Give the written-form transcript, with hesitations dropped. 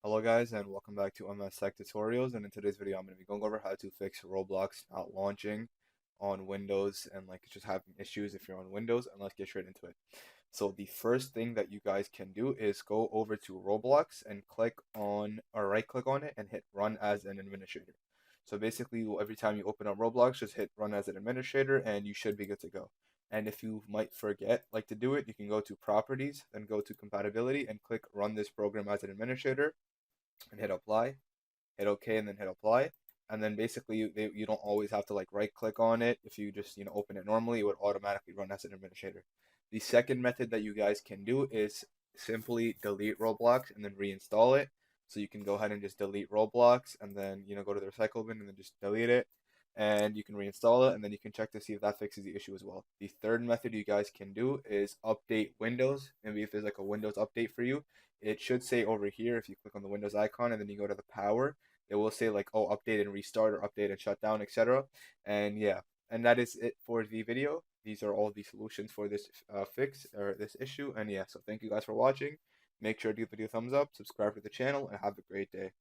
Hello guys and welcome back to MS Tech Tutorials, and in today's video I'm going to be going over how to fix Roblox not launching on Windows and just having issues if you're on Windows, and let's get straight into it. So the first thing that you guys can do is go over to Roblox and click on or right click on it and hit run as an administrator. So basically every time you open up Roblox, just hit run as an administrator and you should be good to go. And if you might forget to do it, you can go to properties, then go to compatibility and click run this program as an administrator and hit apply, hit OK, and then hit apply. And then basically you don't always have to right click on it. If you just open it normally, it would automatically run as an administrator. The second method that you guys can do is simply delete Roblox and then reinstall it. So you can go ahead and just delete Roblox and then go to the recycle bin and then just delete it. And you can reinstall it, and then you can check to see if that fixes the issue as well. The third method you guys can do is update Windows. Maybe if there's a Windows update for you, it should say over here, if you click on the Windows icon and then you go to the power, it will say oh, update and restart or update and shut down, etc. And yeah, and that is it for the video. These are all the solutions for this fix or this issue. And yeah, so thank you guys for watching. Make sure to give the video a thumbs up, subscribe to the channel, and have a great day.